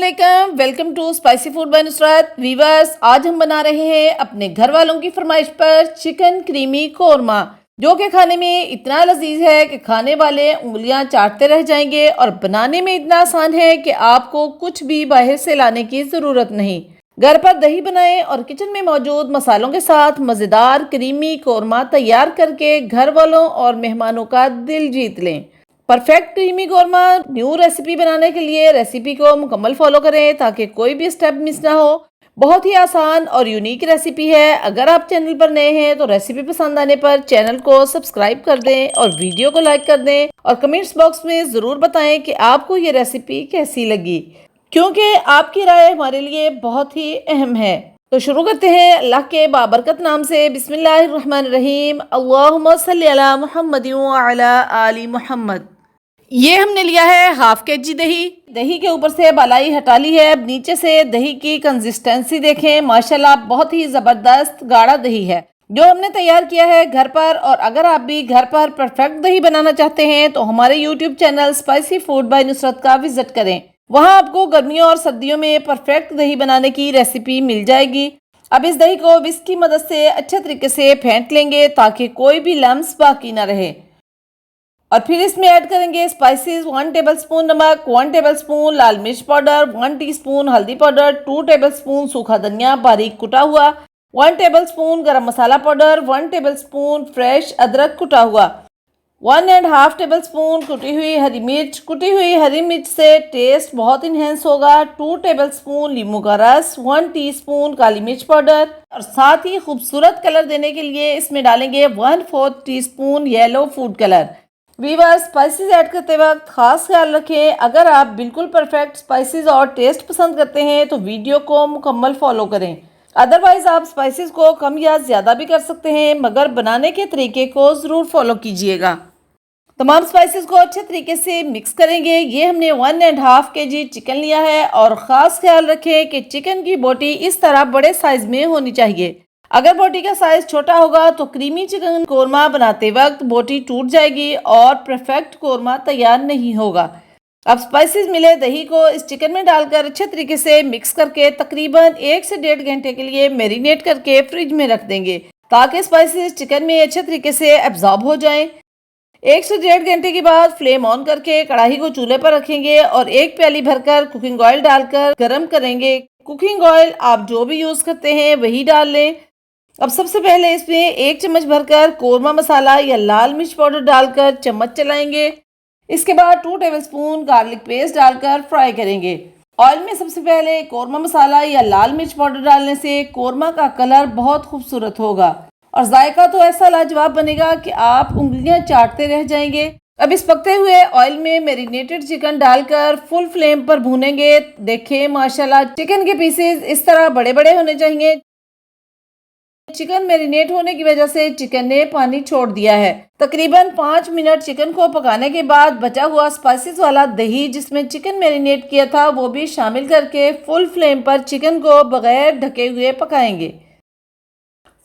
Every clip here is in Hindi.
अस्सलामुअलैकुम, welcome to spicy food by Nusrat. Viewers, आज हम बना रहे हैं अपने घर वालों की फरमाइश पर चिकन क्रीमी कोरमा, जो कि खाने में इतना लजीज है कि खाने वाले उंगलियां चाटते रह जाएंगे और बनाने में इतना आसान है कि आपको कुछ भी बाहर से लाने की ज़रूरत नहीं। घर पर दही बनाएं और किचन में मौजूद मसालों के साथ मज़ेदार क्रीमी कोरमा तैयार करके घर वालों और मेहमानों का दिल जीत लें। Perfect creamy korma new recipe बनाने के लिए रेसिपी को मुकम्मल फॉलो करें ताकि कोई भी स्टेप मिस ना हो। बहुत ही आसान और यूनिक रेसिपी है। अगर आप चैनल पर नए हैं तो रेसिपी पसंद आने पर चैनल को सब्सक्राइब कर दें और वीडियो को लाइक कर दें और कमेंट्स बॉक्स में ज़रूर बताएं कि आपको ये रेसिपी कैसी लगी, क्योंकि आपकी राय हमारे लिए बहुत ही अहम है। तो शुरू करते हैं अल्लाह के बाबरकत नाम से। बिस्मिल्लाहिर्रहमानिर्रहीम। अल्लाहुम्मा सल्ली अला मुहम्मद व अला आलि मुहम्मद। ये हमने लिया है हाफ केजी दही। दही के ऊपर से बालाई हटा ली है। अब नीचे से दही की कंसिस्टेंसी देखें, माशाल्लाह बहुत ही ज़बरदस्त गाढ़ा दही है जो हमने तैयार किया है घर पर। और अगर आप भी घर पर परफेक्ट दही बनाना चाहते हैं तो हमारे YouTube channel spicy food by Nusrat का विजिट करें। वहां आपको गर्मियों और सर्दियों में परफेक्ट दही बनाने की रेसिपी मिल जाएगी। अब इस दही को विस्क की मदद से अच्छे तरीके से फेंट लेंगे ताकि कोई भी लम्स बाकी ना रहे। और फिर इसमें ऐड करेंगे स्पाइसेस, 1 टेबलस्पून नमक, 1 टेबलस्पून लाल मिर्च पाउडर, 1 टीस्पून हल्दी पाउडर, 2 टेबलस्पून सूखा धनिया बारीक कुटा हुआ, 1 टेबलस्पून गरम मसाला पाउडर, 1 टेबलस्पून फ्रेश अदरक कुटा हुआ, 1.5 टेबलस्पून कुटी हुई हरी मिर्च। कुटी हुई हरी मिर्च से टेस्ट बहुत इन्हेंस होगा। 2 टेबलस्पून लींबू का रस, 1 टीस्पून काली मिर्च पाउडर और साथ ही खूबसूरत कलर देने के लिए इसमें डालेंगे 1/4 teaspoon yellow food colour. Viewers, spices add करते वक्त खास ख्याल रखें, अगर आप बिल्कुल परफेक्ट स्पाइसेस और टेस्ट पसंद करते हैं तो वीडियो को मुकम्मल फॉलो करें। अदरवाइज आप स्पाइसेस को कम या ज़्यादा भी कर सकते हैं, मगर बनाने के तरीके को ज़रूर फॉलो कीजिएगा। तमाम स्पाइसेस को अच्छे तरीके से मिक्स करेंगे। ये हमने 1.5 केजी चिकन लिया है और ख़ास ख्याल रखें कि चिकन की बोटी इस तरह बड़े साइज़ में होनी चाहिए। अगर बोटी का साइज छोटा होगा तो क्रीमी चिकन कोरमा बनाते वक्त बोटी टूट जाएगी और परफेक्ट कोरमा तैयार नहीं होगा। अब स्पाइसेस मिले दही को इस चिकन में डालकर अच्छे तरीके से मिक्स करके तकरीबन 1 से 1.5 घंटे के लिए मैरिनेट करके फ्रिज में रख देंगे ताकि स्पाइसेस चिकन में अच्छे तरीके से एब्जॉर्ब हो जाएं। 1 से 1.5 घंटे के बाद फ्लेम ऑन करके कढ़ाई को चूल्हे पर रखेंगे और 1 प्याली भरकर कुकिंग ऑयल डालकर गर्म करेंगे। कुकिंग ऑयल आप जो भी यूज़ करते हैं वही डाल लें। अब सबसे पहले इसमें 1 चम्मच भरकर कोरमा मसाला या लाल मिर्च पाउडर डालकर चम्मच चलाएंगे। इसके बाद 2 टेबलस्पून गार्लिक पेस्ट डालकर फ्राई करेंगे। ऑयल में सबसे पहले कोरमा मसाला या लाल मिर्च पाउडर डालने से कोरमा का कलर बहुत खूबसूरत होगा और जायका तो ऐसा लाजवाब बनेगा कि आप उंगलियां चाटते रह जाएंगे। अब इस पकते हुए ऑयल में मैरिनेटेड चिकन डालकर फुल फ्लेम पर भूनेंगे। देखें माशाल्लाह चिकन के पीसेस इस तरह बड़े बड़े होने चाहिए। चिकन मैरिनेट होने की वजह से चिकन ने पानी छोड़ दिया है। तकरीबन 5 मिनट चिकन को पकाने के बाद बचा हुआ स्पाइसेस वाला दही जिसमें चिकन मैरिनेट किया था वो भी शामिल करके फुल फ्लेम पर चिकन को बगैर ढके हुए पकाएंगे।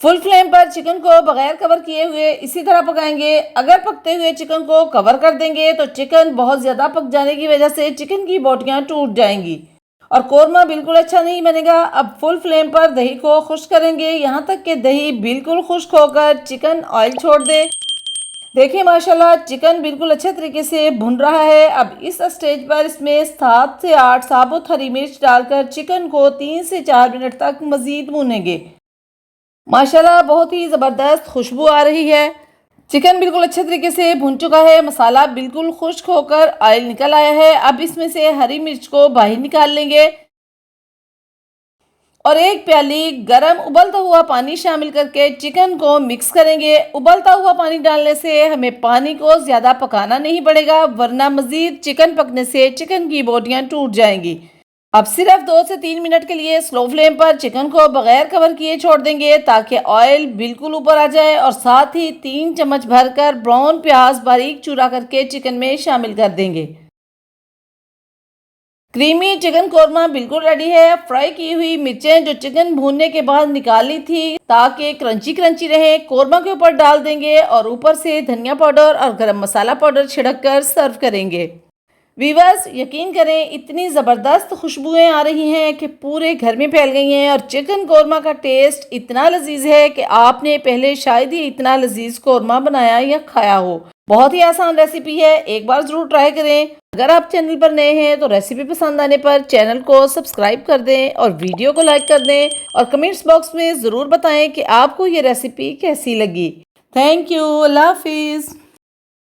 फुल फ्लेम पर चिकन को बगैर कवर किए हुए इसी तरह पकाएंगे। अगर पकते हुए चिकन को कवर कर देंगे तो चिकन बहुत ज़्यादा पक जाने की वजह से चिकन की बोटियां टूट जाएंगी और कोरमा बिल्कुल अच्छा नहीं बनेगा। अब फुल फ्लेम पर दही को खुश्क करेंगे यहाँ तक कि दही बिल्कुल खुश्क होकर चिकन ऑयल छोड़ दे। देखिए माशाल्लाह चिकन बिल्कुल अच्छे तरीके से भुन रहा है। अब इस स्टेज पर इसमें 7 से 8 साबुत हरी मिर्च डालकर चिकन को 3 से 4 मिनट तक मज़ीद भूनेंगे। माशाल्लाह बहुत ही ज़बरदस्त खुशबू आ रही है। चिकन बिल्कुल अच्छे तरीके से भुन चुका है। मसाला बिल्कुल खुश्क होकर ऑयल निकल आया है। अब इसमें से हरी मिर्च को बाहर निकाल लेंगे और 1 प्याली गरम उबलता हुआ पानी शामिल करके चिकन को मिक्स करेंगे। उबलता हुआ पानी डालने से हमें पानी को ज़्यादा पकाना नहीं पड़ेगा, वरना मज़ीद चिकन पकने से चिकन की बोटियां टूट जाएंगी। अब सिर्फ 2 से 3 मिनट के लिए स्लो फ्लेम पर चिकन को बगैर कवर किए छोड़ देंगे ताकि ऑयल बिल्कुल ऊपर आ जाए और साथ ही 3 चम्मच भरकर ब्राउन प्याज बारीक चूरा करके चिकन में शामिल कर देंगे। क्रीमी चिकन कोरमा बिल्कुल रेडी है। फ्राई की हुई मिर्चें जो चिकन भूनने के बाद निकाली थी ताकि क्रंची क्रंची रहे कोरमा के ऊपर डाल देंगे और ऊपर से धनिया पाउडर और गरम मसाला पाउडर छिड़क कर सर्व करेंगे। वीवर्स यकीन करें इतनी ज़बरदस्त खुशबुएं आ रही हैं कि पूरे घर में फैल गई हैं और चिकन कोरमा का टेस्ट इतना लजीज है कि आपने पहले शायद ही इतना लजीज कोरमा बनाया या खाया हो। बहुत ही आसान रेसिपी है, एक बार ज़रूर ट्राई करें। अगर आप चैनल पर नए हैं तो रेसिपी पसंद आने पर चैनल को सब्सक्राइब कर दें और वीडियो को लाइक कर दें और कमेंट्स बॉक्स में ज़रूर बताएं कि आपको ये रेसिपी कैसी लगी। थैंक यू, अल्लाह हाफिज़।